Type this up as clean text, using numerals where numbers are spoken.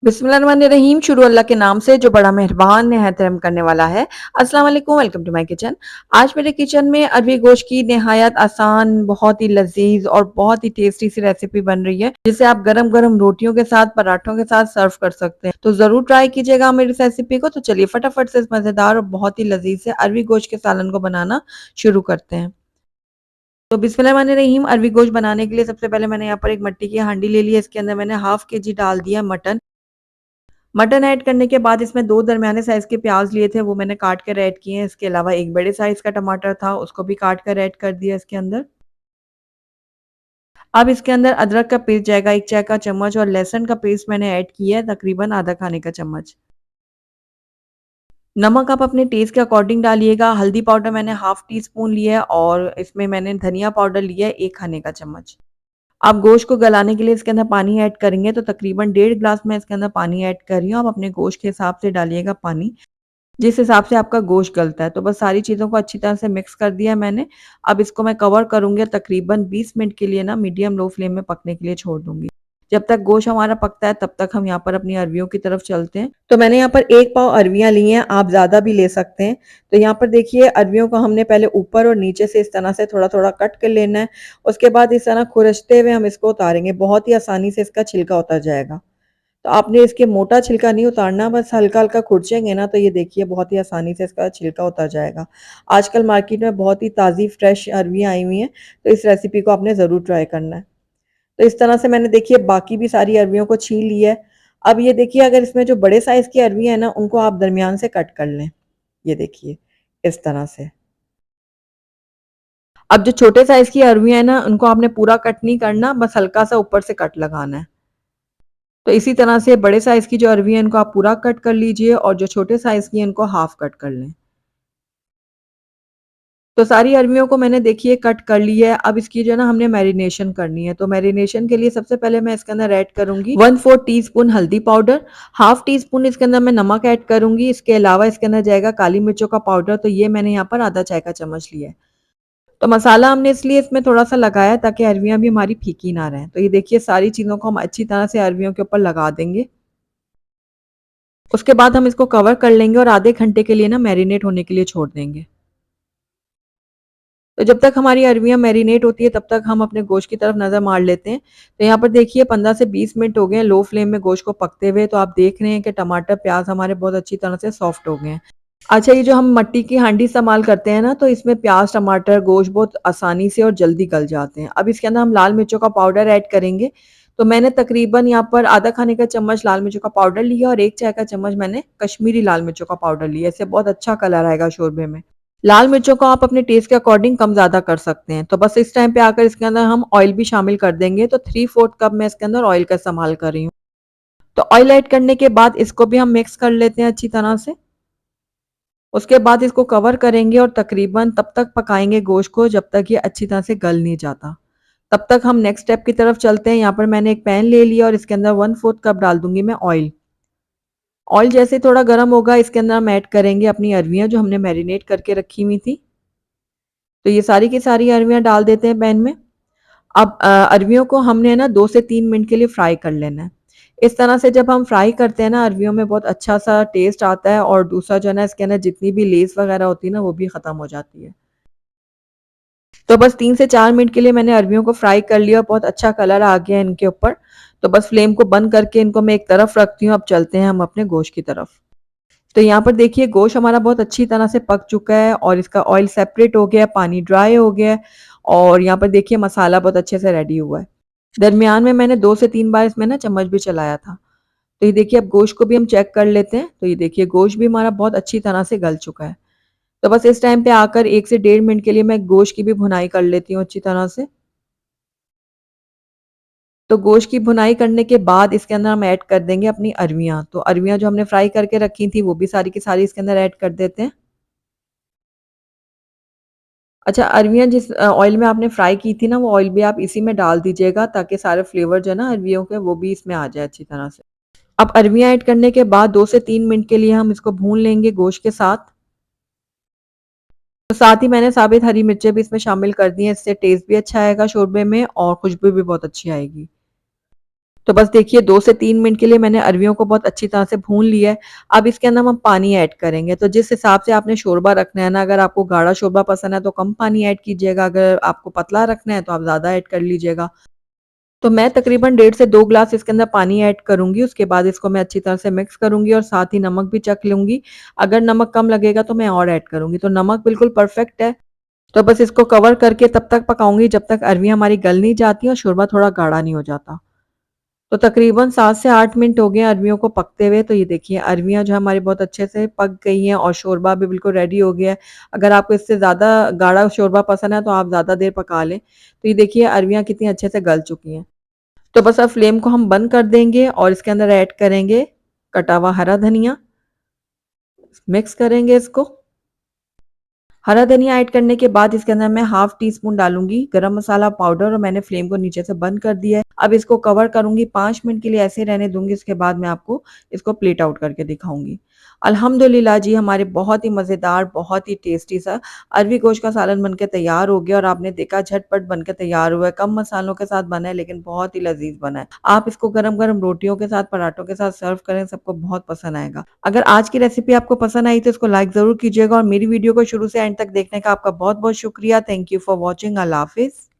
बिस्मिल्लाहिर्रहमानिर्रहीम। शुरू अल्लाह के नाम से जो बड़ा मेहरबान निहायत रहम करने वाला है। अस्सलाम वालेकुम, वेलकम टू माय किचन। आज मेरे किचन में अरबी गोश्त की निहायत आसान, बहुत ही लजीज और बहुत ही टेस्टी सी रेसिपी बन रही है, जिसे आप गरम गरम रोटियों के साथ, पराठों के साथ सर्व कर सकते हैं। तो जरूर ट्राई कीजिएगा मेरी इस रेसिपी को। तो चलिए फटाफट से इस मजेदार और बहुत ही लजीज से अरबी गोश्त के सालन को बनाना शुरू करते हैं। तो बिस्मिल्लाहिर्रहमानिर्रहीम। अरबी गोश्त बनाने के लिए सबसे पहले मैंने यहाँ पर एक मिट्टी की हांडी ले ली है। इसके अंदर मैंने हाफ के जी डाल दिया मटन। मटन ऐड करने के बाद इसमें 2 दरमियाने साइज़ के प्याज़ लिए थे, वो मैंने काट कर ऐड किए हैं। इसके अलावा एक बड़े साइज़ का टमाटर था, उसको भी काट कर ऐड कर दिया इसके अंदर। अब इसके अंदर अदरक का पेस्ट जाएगा 1 चाय का चम्मच, और लहसुन का पेस्ट मैंने ऐड किया है तकरीबन आधा खाने का चम्मच। नमक आप अपने टेस्ट के अकॉर्डिंग डालिएगा। हल्दी पाउडर मैंने हाफ टी स्पून लिया है, और इसमें मैंने धनिया पाउडर लिया है 1 खाने का चम्मच। आप गोश्त को गलाने के लिए इसके अंदर पानी ऐड करेंगे, तो तकरीबन 1.5 ग्लास मैं इसके अंदर पानी ऐड कर रही हूँ। आप अपने गोश्त के हिसाब से डालिएगा पानी, जिस हिसाब से आपका गोश्त गलता है। तो बस सारी चीज़ों को अच्छी तरह से मिक्स कर दिया मैंने। अब इसको मैं कवर करूँगी और तकरीबन 20 मिनट के लिए ना मीडियम लो फ्लेम में पकने के लिए छोड़ दूँगी। जब तक गोश्त हमारा पकता है तब तक हम यहाँ पर अपनी अरवियों की तरफ चलते हैं। तो मैंने यहाँ पर 1 पाव अरवियाँ ली हैं, आप ज़्यादा भी ले सकते हैं। तो यहाँ पर देखिए अरवियों को हमने पहले ऊपर और नीचे से इस तरह से थोड़ा-थोड़ा कट कर लेना है। उसके बाद इस तरह खुरचते हुए हम इसको उतारेंगे। बहुत ही आसानी से इसका छिलका उतर जाएगा। तो आपने इसके मोटा छिलका नहीं उतारना, बस हल्का-हल्का खुरचेंगे ना, तो ये देखिए बहुत ही आसानी से इसका छिलका उतर जाएगा। आजकल मार्केट में बहुत ही ताज़ी फ्रेश अरबियाँ आई हुई हैं, तो इस रेसिपी को आपने ज़रूर ट्राई करना है। तो इस तरह से मैंने देखिए बाकी भी सारी अरबियों को छील लिया है। अब ये देखिए अगर इसमें जो बड़े साइज़ की अरबियाँ हैं ना, उनको आप दरमियान से कट कर लें। ये देखिए, इस तरह से। अब जो छोटे साइज़ की अरबियाँ हैं ना, उनको आपने पूरा कट नहीं करना, बस हल्का-सा ऊपर से कट लगाना है। तो इसी तरह से बड़े साइज़ की जो अरबी है इनको आप पूरा कट कर लीजिए, और जो छोटे साइज़ की है इनको हाफ कट कर लें। तो सारी अरबियों को मैंने देखिए कट कर ली है। अब इसकी जो है ना हमने मैरिनेशन करनी है। तो मैरिनेशन के लिए सबसे पहले मैं इसके अंदर ऐड करूँगी 1/4 टीस्पून हल्दी पाउडर, हाफ टी स्पून इसके अंदर मैं नमक ऐड करूँगी। इसके अलावा इसके अंदर जाएगा काली मिर्चों का पाउडर, तो ये मैंने यहाँ पर आधा चाय का चम्मच लिया है। तो मसाला हमने इसलिए इसमें थोड़ा-सा लगाया ताकि अरबियाँ भी हमारी फीकी ना रहें। तो ये देखिए सारी चीज़ों को हम अच्छी तरह से अरबियों के ऊपर लगा देंगे। उसके बाद हम इसको कवर कर लेंगे और आधे घंटे के लिए ना मैरिनेट होने के लिए छोड़ देंगे। तो जब तक हमारी अरबियाँ मैरिनेट होती है तब तक हम अपने गोश्त की तरफ नज़र मार लेते हैं। तो यहाँ पर देखिए 15 से 20 मिनट हो गए हैं लो फ्लेम में गोश्त को पकते हुए। तो आप देख रहे हैं कि टमाटर, प्याज़ हमारे बहुत अच्छी तरह से सॉफ्ट हो गए हैं। अच्छा, ये जो हम मिट्टी की हांडी इस्तेमाल करते हैं ना, तो इसमें प्याज़, टमाटर, गोश्त बहुत आसानी से और जल्दी गल जाते हैं। अब इसके अंदर हम लाल मिर्चों का पाउडर ऐड करेंगे। तो मैंने तकरीबन यहाँ पर आधा खाने का चम्मच लाल मिर्चों का पाउडर लिया, और 1 चाय का चम्मच मैंने कश्मीरी लाल मिर्चों का पाउडर लिया। इससे बहुत अच्छा कलर आएगा शोरबे में। लाल मिर्चों को आप अपने टेस्ट के अकॉर्डिंग कम ज़्यादा कर सकते हैं। तो बस इस टाइम पे आकर इसके अंदर हम ऑयल भी शामिल कर देंगे। तो 3/4 कप मैं इसके अंदर ऑयल का इस्तेमाल कर रही हूँ। तो ऑयल ऐड करने के बाद इसको भी हम मिक्स कर लेते हैं अच्छी तरह से। उसके बाद इसको कवर करेंगे और तकरीबन तब तक पकाएंगे गोश्त को जब तक ये अच्छी तरह से गल नहीं जाता। तब तक हम नेक्स्ट स्टेप की तरफ चलते हैं। यहाँ पर मैंने एक पैन ले लिया और इसके अंदर 1/4 कप डाल दूंगी मैं ऑयल। ऑयल जैसे थोड़ा गर्म होगा, इसके अंदर हम ऐड करेंगे अपनी अरवियाँ जो हमने मैरिनेट करके रखी हुई थी। तो ये सारी की सारी अरवियाँ डाल देते हैं पैन में। अब अरवियों को हमने ना 2 से 3 मिनट के लिए फ्राई कर लेना है। इस तरह से जब हम फ्राई करते हैं ना, अरवियों में बहुत अच्छा सा टेस्ट आता है, और दूसरा जो है ना इसके अंदर जितनी भी लेस वगैरह होती है ना वो भी खत्म हो जाती है। तो बस 3 से 4 मिनट के लिए मैंने अरबियों को फ्राई कर लिया, बहुत अच्छा कलर आ गया इनके ऊपर। तो बस फ्लेम को बंद करके इनको मैं एक तरफ रखती हूँ। अब चलते हैं हम अपने गोश्त की तरफ। तो यहाँ पर देखिए गोश्त हमारा बहुत अच्छी तरह से पक चुका है, और इसका ऑयल सेपरेट हो गया है, पानी ड्राई हो गया है, और यहाँ पर देखिए मसाला बहुत अच्छे से रेडी हुआ है। दरमियान में मैंने 2 से 3 बार इसमें ना चम्मच भी चलाया था। तो ये देखिए अब गोश्त को भी हम चेक कर लेते हैं। तो ये देखिए गोश्त भी हमारा बहुत अच्छी तरह से गल चुका है। तो बस इस टाइम पे आकर 1 से 1.5 मिनट के लिए मैं गोश्त की भी भुनाई कर लेती हूँ अच्छी तरह से। तो गोश्त की भुनाई करने के बाद इसके अंदर हम ऐड कर देंगे अपनी अरवियाँ। तो अरवियाँ जो हमने फ्राई करके रखी थी वो भी सारी की सारी इसके अंदर ऐड कर देते हैं। अच्छा, अरवियाँ जिस ऑयल में आपने फ्राई की थी ना, वो ऑयल भी आप इसी में डाल दीजिएगा ताकि सारे फ्लेवर जो है ना अरवियों के वो भी इसमें आ जाए अच्छी तरह से। अब अरवियाँ ऐड करने के बाद 2 से 3 मिनट के लिए हम इसको भून लेंगे गोश्त के साथ। तो साथ ही मैंने साबित हरी मिर्चें भी इसमें शामिल कर दी हैं, इससे टेस्ट भी अच्छा आएगा शोरबे में और खुशबू भी बहुत अच्छी आएगी। तो बस देखिए 2 से 3 मिनट के लिए मैंने अरवियों को बहुत अच्छी तरह से भून लिया है। अब इसके अंदर हम पानी ऐड करेंगे। तो जिस हिसाब से आपने शोरबा रखना है ना, अगर आपको गाढ़ा शोरबा पसंद है तो कम पानी ऐड कीजिएगा, अगर आपको पतला रखना है तो आप ज़्यादा ऐड कर लीजिएगा। तो मैं तकरीबन डेढ़ से 2 ग्लास इसके अंदर पानी ऐड करूँगी, उसके बाद इसको मैं अच्छी तरह से मिक्स करूँगी और साथ ही नमक भी चख लूँगी। अगर नमक कम लगेगा तो मैं और ऐड करूँगी। तो नमक बिल्कुल परफेक्ट है। तो बस इसको कवर करके तब तक पकाऊँगी जब तक अरवियाँ हमारी गल नहीं जाती और शोरबा थोड़ा गाढ़ा नहीं हो जाता। तो तकरीबन 7 से 8 मिनट हो गए अरवियों को पकते हुए। तो ये देखिए अरवियाँ जो हमारी बहुत अच्छे से पक गई हैं और शोरबा भी बिल्कुल रेडी हो गया है। अगर आपको इससे ज़्यादा गाढ़ा शोरबा पसंद है तो आप ज़्यादा देर पका लें। तो ये देखिए अरवियाँ कितनी अच्छे से गल चुकी हैं। तो बस अब फ्लेम को हम बंद कर देंगे और इसके अंदर ऐड करेंगे कटा हुआ हरा धनिया, मिक्स करेंगे इसको। हरा धनिया ऐड करने के बाद इसके अंदर मैं हाफ टी स्पून डालूंगी गरम मसाला पाउडर और मैंने फ्लेम को नीचे से बंद कर दिया है। अब इसको कवर करूंगी 5 मिनट के लिए ऐसे रहने दूंगी। इसके बाद मैं आपको इसको प्लेट आउट करके दिखाऊंगी। अल्हम्दुलिल्लाह जी हमारे बहुत ही मज़ेदार बहुत ही टेस्टी सा अरवी गोश्त का सालन बनके तैयार हो गया और आपने देखा झटपट बनकर तैयार हुआ है। कम मसालों के साथ बना है लेकिन बहुत ही लजीज बना है। आप इसको गरम गरम रोटियों के साथ पराठों के साथ सर्व करें, सबको बहुत पसंद आएगा। अगर आज की रेसिपी आपको पसंद आई तो इसको लाइक ज़रूर कीजिएगा और मेरी वीडियो को शुरू से एंड तक देखने का आपका बहुत-बहुत शुक्रिया। Thank you for watching. अल्लाह हाफ़िज़।